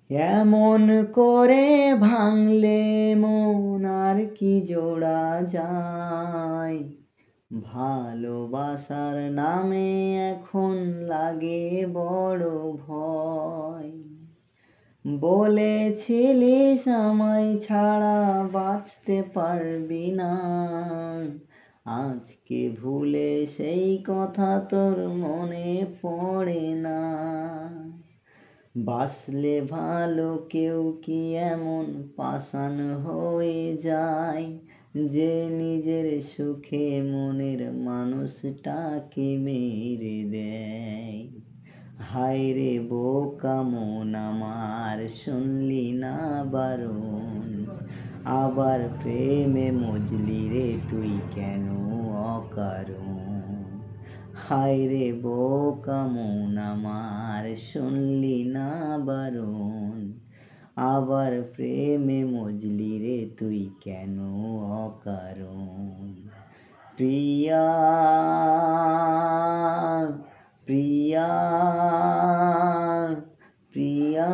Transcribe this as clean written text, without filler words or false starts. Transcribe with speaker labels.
Speaker 1: এমন করে ভাঙলে মন আর কি জোড়া যায়। ভালোবাসার নামে এখন লাগে বড় ভয়। বলেছিলিস আমায় ছাড়া বাঁচতে পারবি না, আজকে ভুলে সেই কথা তোর মনে পড়ে না। বাসলে ভালো কেউ কি এমন পাষাণ হয়ে যায়, যে নিজের সুখে মনের মানুষটাকে মেরে দেয়। হায় রে বোকা মন আমার, শুনলি না বারণ, আবার প্রেমে মজলি রে তুই কেন অকারণ। হায় রে বোকা মন আমার, শুনলি না বারণ, আবার প্রেমে মজলি রে তুই কেন অকারণ। প্রিয়া প্রিয়া প্রিয়া